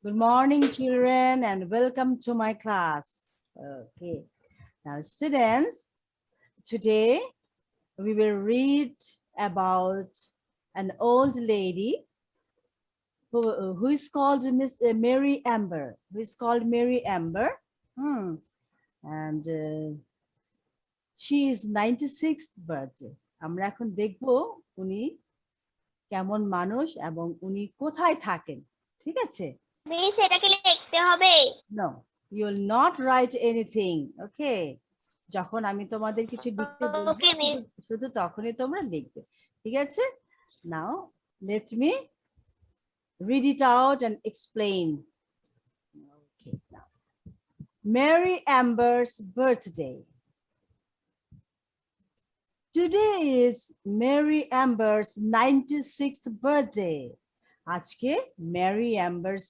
Good morning, children, and welcome to my class. Okay, now students, today we will read about an old lady who is called Miss Mary Amber. Who is called Mary Amber, and she is 96th birthday. আমরা এখন দেখবো উনি কেমন মানুষ এবং উনি কোথায় থাকেন, ঠিক আছে? মিস এটাকে লিখতে হবে? No, you will not write anything. Okay, যখন আমি তোমাদের কিছু লিখতে বলবো শুধু তখনই তোমরা লিখবে, ঠিক আছে? Now let me read it out and explain. Okay, now Mary Amber's birthday. Today is Mary Amber's 96th birthday. আজকে Mary Amber's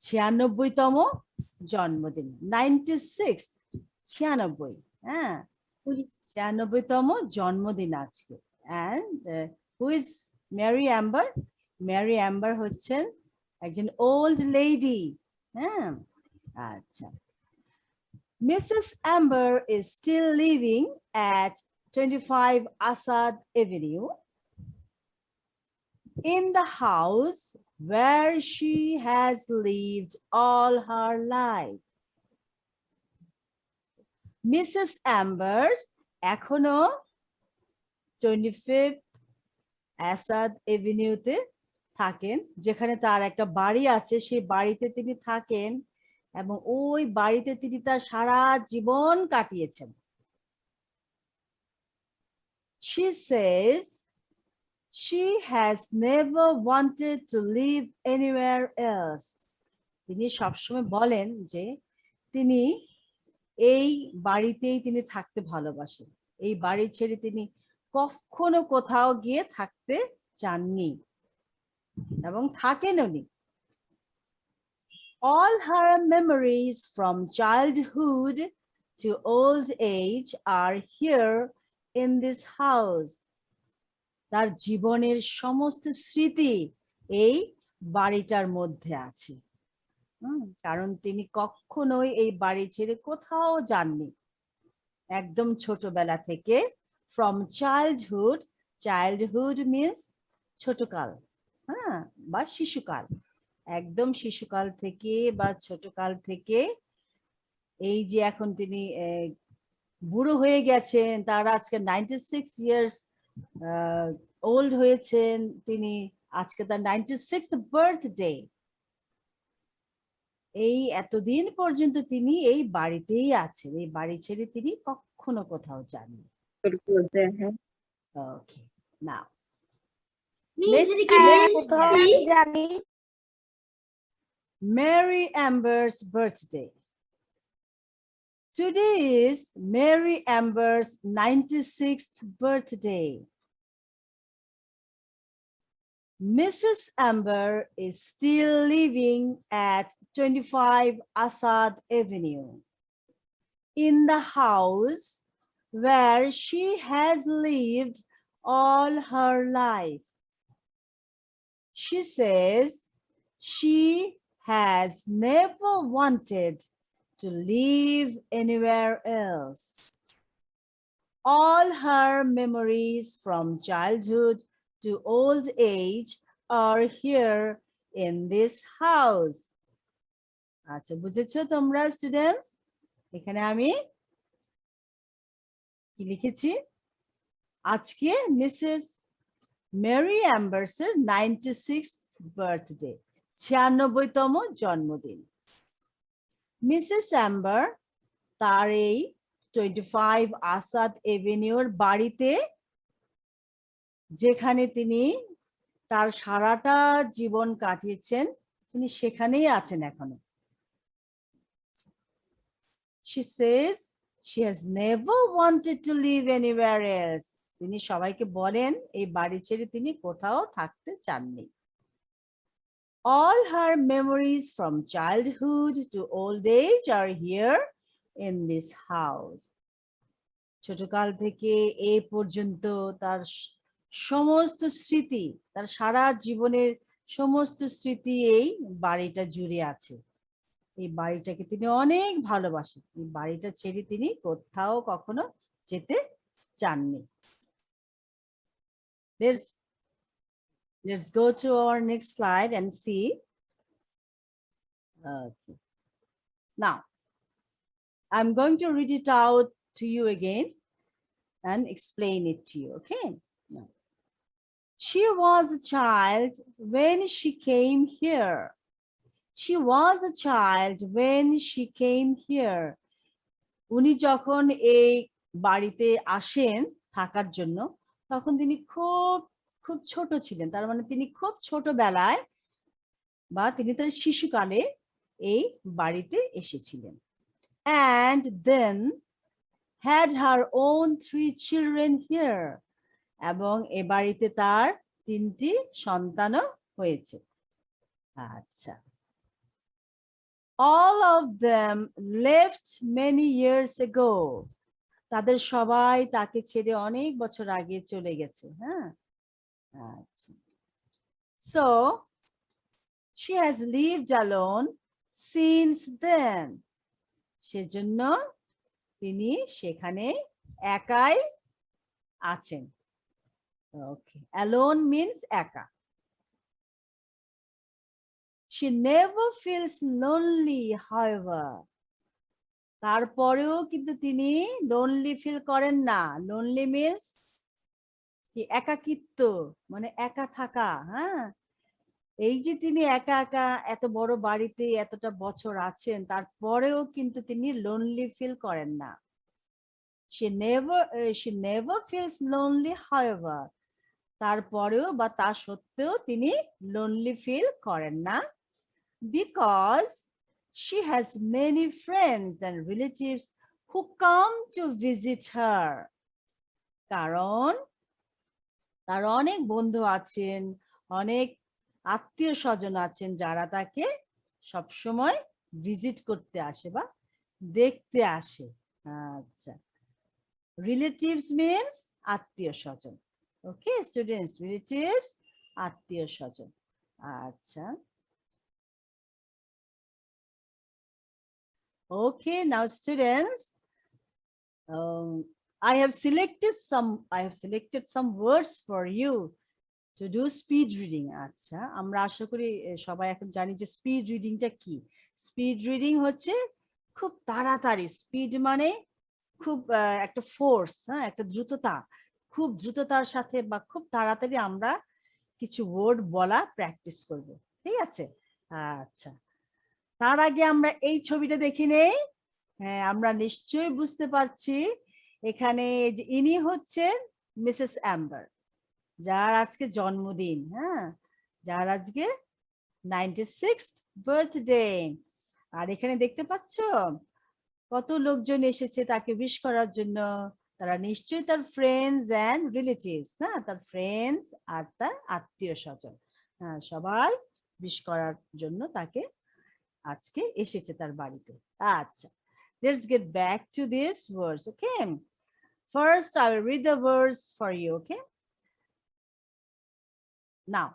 96তম জন্মদিন। 96 96, হ্যাঁ 96তম জন্মদিন আজকে। And who is Mary Amber? Mary Amber হচ্ছেন একজন old lady, হ্যাঁ আচ্ছা। Mrs. Amber is still living at 25 Asad Avenue in the house where she has lived all her life. Mrs. Ambers এখনো 25 আসাদ এভিনিউতে থাকেন, যেখানে তার একটা বাড়ি আছে। সেই বাড়িতে তিনি থাকেন এবং ওই বাড়িতে তিনি তার সারা জীবন কাটিয়েছেন। She says she has never wanted to live anywhere else. তিনি সবসময় বলেন যে তিনি এই বাড়িতেই তিনি থাকতে ভালোবাসেন। এই বাড়ি ছেড়ে তিনি কখনো কোথাও গিয়ে থাকতে চাননি এবং থাকেননি। All her memories from childhood to old age are here in this house. তার জীবনের সমস্ত স্মৃতি এই বাড়িটার মধ্যে আছে, কারণ তিনি কখনোই এই বাড়ি ছেড়ে কোথাও যাননি। একদম ছোটবেলা থেকে, from childhood, childhood means ছোটকাল, হ্যাঁ বা শিশুকাল, একদম শিশুকাল থেকে বা ছোটকাল থেকে এই যে এখন তিনি বুড়ো হয়ে গেছেন, তার আজকে 96 ইয়ার্স ওল্ড হয়েছেন তিনি, আজকে তার 96th বার্থডে। এই এতদিন পর্যন্ত তিনি এই বাড়িতেই আছেন, এই বাড়ি ছেড়ে তিনি কখনো কোথাও যাননি। ওকে, নাও Mary Amber's birthday. Today is Mary Amber's 96th birthday. Mrs. Amber is still living at 25 Asad Avenue in the house where she has lived all her life. She says she has never wanted to live anywhere else. All her memories from childhood to old age are here in this house. আচ্ছা, বুঝেছো তোমরা students? এখানে আমি কি লিখেছি, আজকে Mrs Mary অ্যাম্বার্স এর 96th birthday, 96তম জন্মদিন। মিসেস অ্যাম্বার তার এই 25 আসাদ এভিনিউর বাড়িতে, যেখানে তিনি তার সারাটা জীবন কাটিয়েছেন, তিনি সেখানেই আছেন এখনো। She says she has never wanted to live anywhere else. তিনি সবাইকে বলেন এই বাড়ি ছেড়ে তিনি কোথাও থাকতে চাননি। All her memories from childhood to old age are here in this house. ছোটকাল থেকে এই পর্যন্ত তার সমস্ত স্মৃতি, তার সারা জীবনের সমস্ত স্মৃতি এই বাড়িটা জুড়ে আছে। এই বাড়িটাকে তিনি অনেক ভালোবাসেন। এই বাড়িটা ছেড়ে তিনি কোথাও কখনো যেতে চাননি। Let's go to our next slide and see. Okay. Now, I'm going to read it out to you again and explain it to you, okay? Now, she was a child when she came here. She was a child when she came here. উনি যখন এই বাড়িতে আসেন থাকার জন্য তখন তিনি খুব খুব ছোট ছিলেন। তার মানে তিনি খুব ছোটবেলায় বা তিনি তার শিশুকালে এই বাড়িতে এসেছিলেন। And then had her own 3 children here. এবং এ বাড়িতে তার 3টি সন্তানও হয়েছে। আচ্ছা। All of them left many years ago. তাদের সবাই তাকে ছেড়ে অনেক বছর আগে চলে গেছে। হ্যাঁ, আচ্ছা। So she has lived alone since then. সেজন্য তিনি সেখানে একাই আছেন। Okay, alone means একা। She never feels lonely, however. তারপরেও কিন্তু তিনি লোনলি ফিল করেন না। লোনলি মিন্স কি? একাকিত্ব, মানে একা থাকা। হ্যাঁ, এই যে তিনি একা একা এত বড় বাড়িতে এতটা বছর আছেন তারপরেও কিন্তু তিনি লোনলি ফিল করেন না। she never feels lonely, however. তারপরেও বা তা সত্ত্বেও তিনি লোনলি ফিল করেন না, because she has many friends and relatives who come to visit her. কারণ তার অনেক বন্ধু আছেন, অনেক আত্মীয় স্বজন আছেন যারা তাকে সব সময় ভিজিট করতে আসে বা দেখতে আসে। আচ্ছা, রিলেটিভস মিন্স আত্মীয় স্বজন। ওকে স্টুডেন্টস, রিলেটিভস আত্মীয় স্বজন। আচ্ছা, okay, now students, I have selected some words for you to do speed reading. আচ্ছা, আমরা আশা করি সবাই এখন জানি যে স্পিড রিডিংটা কি। স্পিড রিডিং হচ্ছে খুব তাড়াতাড়ি, স্পিড মানে খুব একটা ফোর্স, হ্যাঁ, একটা দ্রুততা, খুব দ্রুততার সাথে বা খুব তাড়াতাড়ি আমরা কিছু ওয়ার্ড বলা প্র্যাকটিস করব। ঠিক আছে? আচ্ছা, তার আগে আমরা এই ছবিটা দেখে নেই। হ্যাঁ, আমরা নিশ্চয়ই বুঝতে পারছি এখানে যে ইনি হচ্ছেন মিসেস অ্যাম্বার, যার আজকে জন্মদিন। হ্যাঁ, যার আজকে 96th বার্থডে। আর এখানে দেখতে পাচ্ছ কত লোকজন এসেছে তাকে উইশ করার জন্য। তারা নিশ্চয়ই তার ফ্রেন্ডস এন্ড রিলেটিভস, না, তার ফ্রেন্ডস আর তার আত্মীয় স্বজন। হ্যাঁ, সবাই উইশ করার জন্য তাকে আজকে এসেছে তার বাড়িতে। আচ্ছা, let's get back to these words. Okay, first I will read the words for you. Okay, now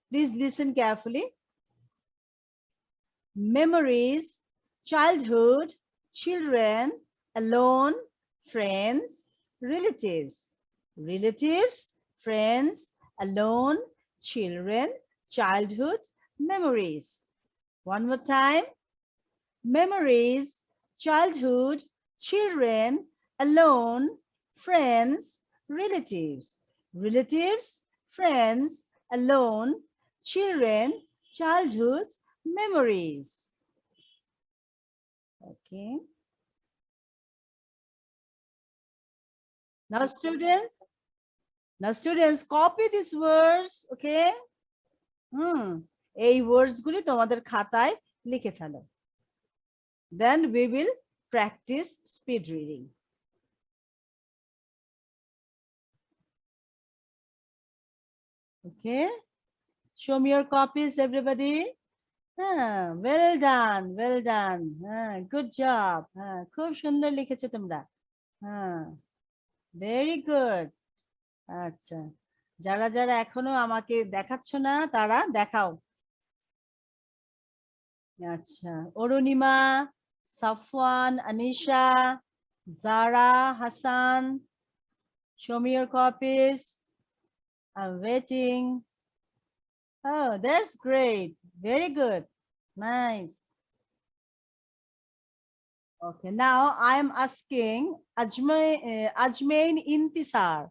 please listen carefully. Memories, childhood, children, alone, friends, relatives. Relatives, friends, alone, children, childhood, memories. One more time. Memories, childhood, children, alone, friends, relatives. Relatives, friends, alone, children, childhood, memories. Okay. Now students, copy these words. Okay. এই words গুলি তোমাদের খাতায় লিখে ফেলো। Then we will practice speed reading. Okay, show me your copies, everybody. Well done, well done. Good job. খুব সুন্দর লিখেছো তোমরা। Very good. আচ্ছা, যারা যারা এখনো আমাকে দেখাচ্ছ না তারা দেখাও। আচ্ছা, অরুণিমা, সাফওয়ান, আনিশা, জারা, Hasan, show me your copies. I'm waiting. Oh, that's great. Very good. Nice. Okay, now I am asking Ajmain Intisar.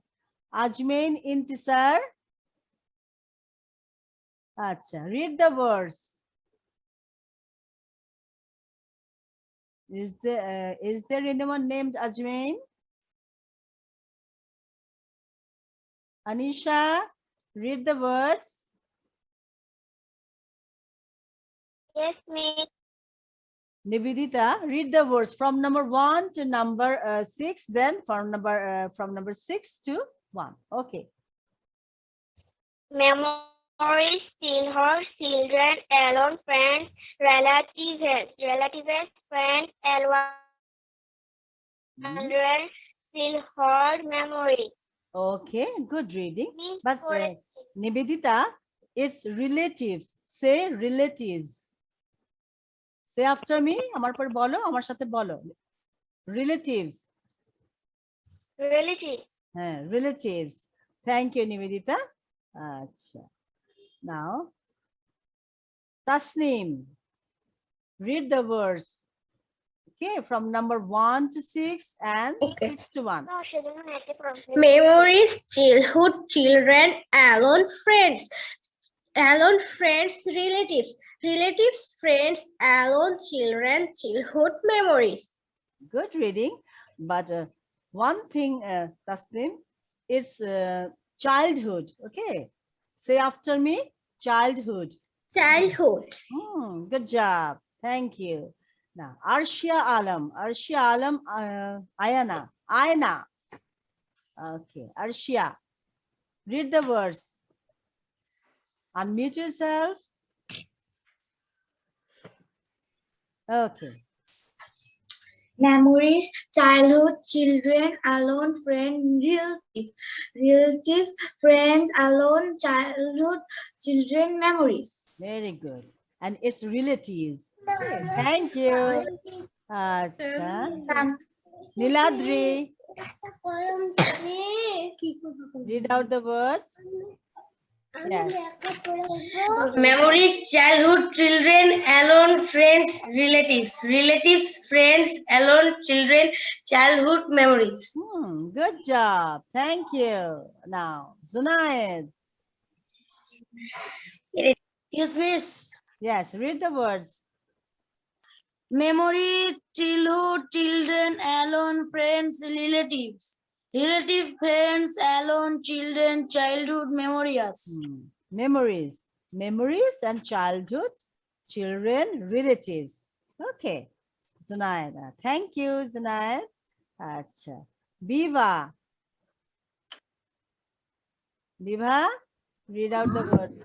Ajmain Intisar. Acha, read the words. Is there anyone named Ajmain? Anisha, read the words. Yes, Miss. Nivedita, read the words from number 1 to number 6, then from number 6 to 1. Okay. Memories, childhood, children, alone, friends, relatives, friends, children, childhood, memory. Okay, good reading. Means But for- Nivedita, it's relatives. Say relatives. Say after me. আমার পর বলো, আমার সাথে বলো. Relatives. relative. Relatives. Thank you, Nivedita. Acha. Now, Tasneem, read the words. Okay, from number 1 to 6 and Okay. 6 to 1. No, she doesn't have a problem. Memories, childhood, children, alone, friends, relatives, friends, alone, children, childhood memories. Good reading. But one thing, Tasneem, it's childhood. Okay. Say after me, childhood. Childhood. Good job. Thank you. Now, Arshia Alam, Ayana. Okay, Arshia, read the words. Unmute yourself. Okay. Memories, childhood, children, alone, friend, relative, friends, alone, childhood, children, memories. Very good. And it's relatives. Okay, thank you. Acha. Niladri, read out the words. Yes. Memories, childhood, children, alone, friends, relatives, friends, alone, children, childhood memories. Good job. Thank you. Now, Zunaid. Yes, miss. Yes, read the words. Memory, childhood, children, alone, friends, relatives. Relative, friends, alone, children, childhood, memories. Memories. Memories and childhood, children, relatives. Okay. Zunaid. Thank you, Zunaid. Acha. Viva. Viva, read out the words.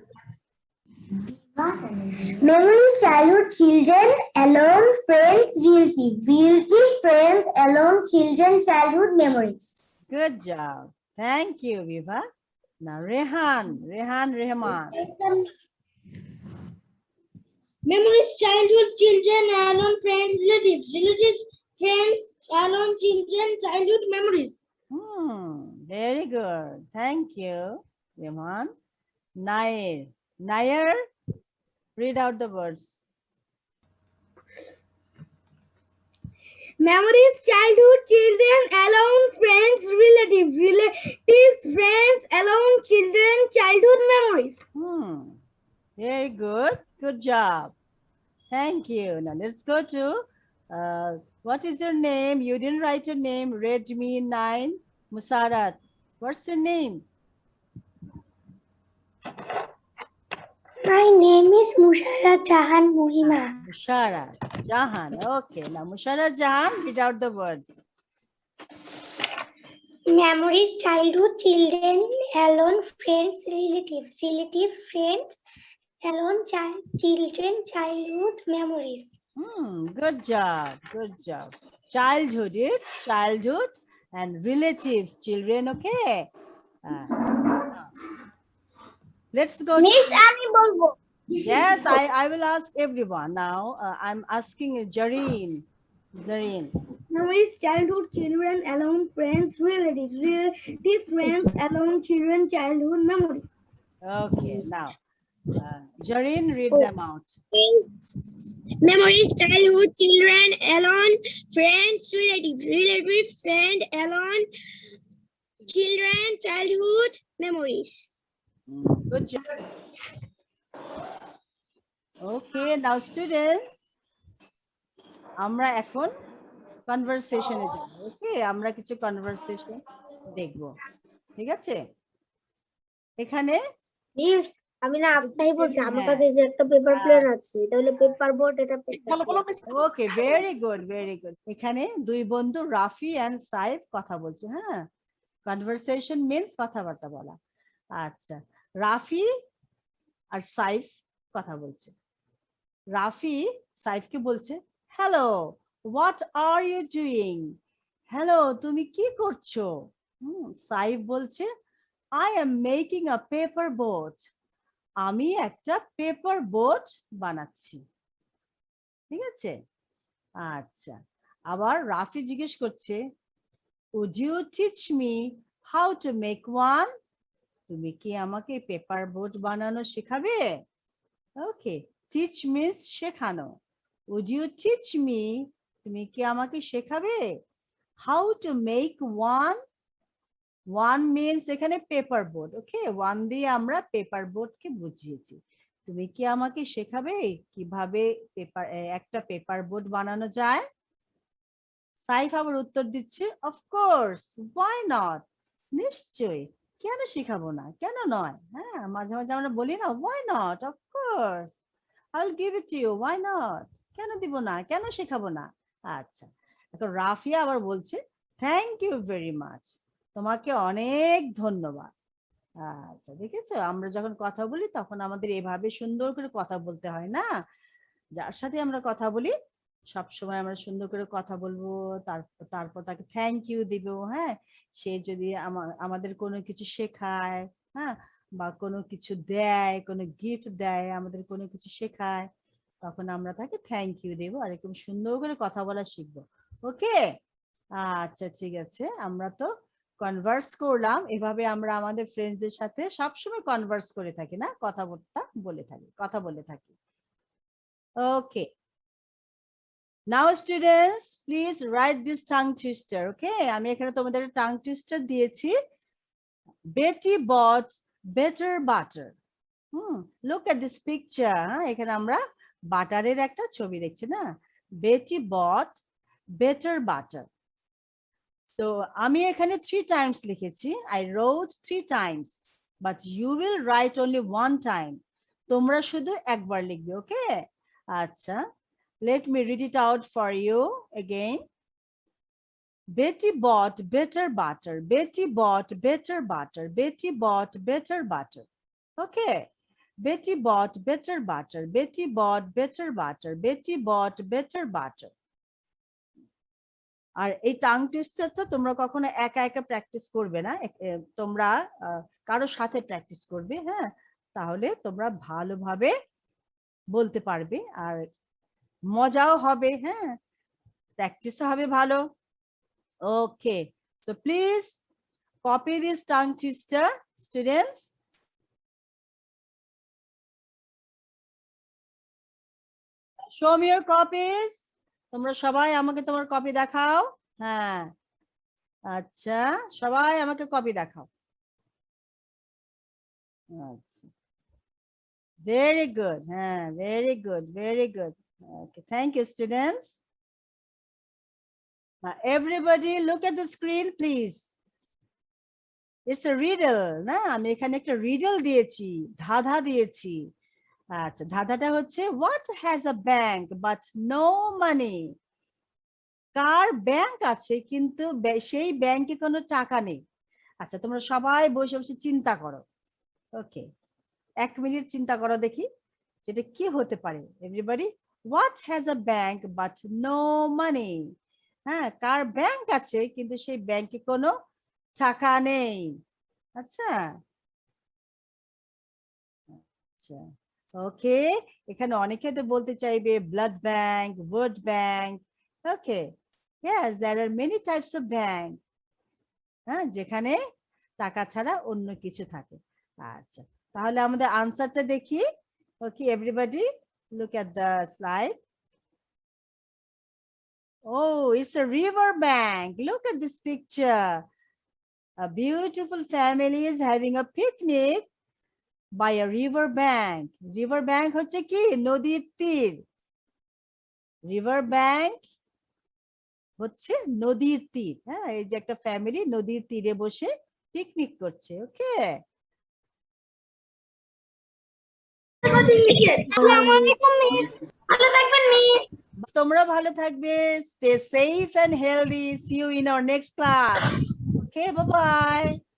Memories, childhood, children, alone, friends, relative, friends, alone, children, childhood memories. Good job. Thank you, Viva. Now, Rehan Rehman. Memories, childhood, children, alone, friends, relatives, friends, alone, children, childhood memories. Very good. Thank you, Rehan. Nair, read out the words. Memories, childhood, children, alone, friends, relatives, friends, alone, children, childhood memories. Very good. Good job. Thank you. Now let's go to what is your name? You didn't write your name. Redmi 9 Musarat. What's your name? My name is Musharat Jahan Mohima. Musharat Jahan. Okay. Now Musharat Jahan, read out the words. Memories, childhood, children, alone, friends, relatives, friends, alone, children, childhood memories. Good job. Good job. Childhood, it's childhood and relatives, children. Okay. Let's go. Miss আমি বলবো Yes, I will ask everyone now. I'm asking Jareen. Jareen. Memories, childhood, children, alone, friends, relatives, relatives, friends, alone, children, childhood memories. Okay, now Jareen, read them out. Memories, childhood, children, alone, friends, relatives, friend, alone, children, childhood memories. Good job. Okay, now students, আমরা এখন কনভারসেশনে যাব। ওকে, আমরা কিছু conversation দেখব, ঠিক আছে? এখানে miss আমি না আপনাই বলছি আমার হ্যাঁ। কাছে যে একটা পেপার প্লেন আছে এটা হলো পেপার বোর্ড এটা ওকে, ভেরি গুড, ভেরি গুড। এখানে দুই বন্ধু রাফি এন্ড সাইফ কথা বলছে। হ্যাঁ, কনভারসেশন মিন্স কথাবার্তা বলা। আচ্ছা, রাফি আর সাইফ কথা বলছে। রাফি সাইফকে বলছে, hello, what are you doing? Hello, তুমি কি করছো? সাইফ বলছে, I am making a paper boat. আমি একটা পেপার বোট বানাচ্ছি। ঠিক আছে? আচ্ছা, আবার রাফি জিজ্ঞেস করছে, would you teach me how to make one? তুমি কি আমাকে পেপার বোট বানানো শেখাবে? ওকে, teach means শেখানো। would you teach me? তুমি কি আমাকে শেখাবে? how to make one? one means এখানে পেপার বোট। ওকে, one দিয়ে আমরা পেপার বোটকে বুঝিয়েছি। তুমি কি আমাকে শেখাবে কিভাবে একটা পেপার বোট বানানো যায়? সাইফ আবার উত্তর দিচ্ছে, অফ কোর্স, why not? নিশ্চয়ই, কেন শেখাবো না, কেন নয়? হ্যাঁ, মাঝে মাঝে আমরা বলি না, why not, of course, I'll give it to you, why not? কেন দিব না, কেন শেখাবো না? আচ্ছা, এখন রাফিয়া আবার বলছে, থ্যাংক ইউ ভেরি মাচ, তোমাকে অনেক ধন্যবাদ। আচ্ছা, দেখেছো, আমরা যখন কথা বলি তখন আমাদের এভাবে সুন্দর করে কথা বলতে হয় না? যার সাথে আমরা কথা বলি সবসময় আমরা সুন্দর করে কথা বলবো, তারপর তাকে থ্যাংক ইউ দিব। হ্যাঁ, সে যদি আমাদের কোনো কিছু শেখায়, হ্যাঁ, বা কোনো কিছু দেয়, কোনো গিফট দেয়, আমাদের কোনো কিছু শেখায়, তখন আমরা তাকে থ্যাংক ইউ দেবো আর এরকম সুন্দর করে কথা বলা শিখবো। ওকে, আচ্ছা, ঠিক আছে, আমরা তো কনভার্স করলাম। এভাবে আমরা আমাদের ফ্রেন্ডসদের সাথে সবসময় কনভার্স করে থাকি না, কথাবার্তা বলে থাকি, কথা বলে থাকি। ওকে, now students, please write this tongue twister. Okay, আমি এখানে তোমাদের tongue twister দিয়েছি। Betty bought better butter. Look at this picture. এখানে আমরা বাটারের একটা ছবি দেখছি না? Betty bought better butter. So আমি এখানে 3 times লিখেছি। I wrote 3 times, but you will write only 1 time. তোমরা শুধু একবার লিখবে। ওকে, আচ্ছা, let me read it out for you again. Betty bought better butter. Betty bought better butter. Betty bought better butter. Okay. Betty bought better butter. Betty bought better butter. Betty bought better butter. আর এই tongue টুইস্টারটা তোমরা কখনো একা একা practice করবে না, তোমরা কারোর সাথে প্র্যাকটিস করবে। হ্যাঁ, তাহলে তোমরা ভালোভাবে বলতে পারবে আর মজাও হবে। হ্যাঁ, প্র্যাকটিসও হবে ভালো। ওকে, so please copy this tongue twister, students. Show me your copies. তোমরা সবাই আমাকে তোমার কপি দেখাও। হ্যাঁ, আচ্ছা, সবাই আমাকে কপি দেখাও। আচ্ছা, very good. হ্যাঁ, very good, very good. Okay, thank you, students. Now, everybody look at the screen, please. It's a riddle. না, আমি এখানে একটা riddle দিয়েছি, ধাঁধা দিয়েছি। আচ্ছা, ধাঁধাটা হচ্ছে, what has a bank but no money? Car bank আছে কিন্তু সেই ব্যাংকে কোনো টাকা নেই? আচ্ছা, তোমরা সবাই বসে বসে চিন্তা করো। ওকে, 1 মিনিট চিন্তা করো দেখি যেটা কি হতে পারে। Everybody, what has a bank but no money? হ্যাঁ, কার ব্যাংক আছে কিন্তু সেই ব্যাংকে কোনো টাকা নেই? আচ্ছা, আচ্ছা, ওকে, এখানে অনেকে তো বলতে চাইবে blood bank, word bank. Okay, yes, there are many types of bank, হ্যাঁ, যেখানে টাকা ছাড়া অন্য কিছু থাকে। আচ্ছা, তাহলে আমাদের আনসারটা দেখি। ওকে, everybody look at the slide. Oh, it's a river bank. Look at this picture. A beautiful family is having a picnic by a river bank. River bank হচ্ছে কি? নদীর তীর। River bank হচ্ছে নদীর তীর। হ্যাঁ, এই যে একটা ফ্যামিলি নদীর তীরে বসে পিকনিক করছে। ওকে, তোমরা ভালো থাকবে। Stay safe and healthy. See you in our next class. Okay, bye bye.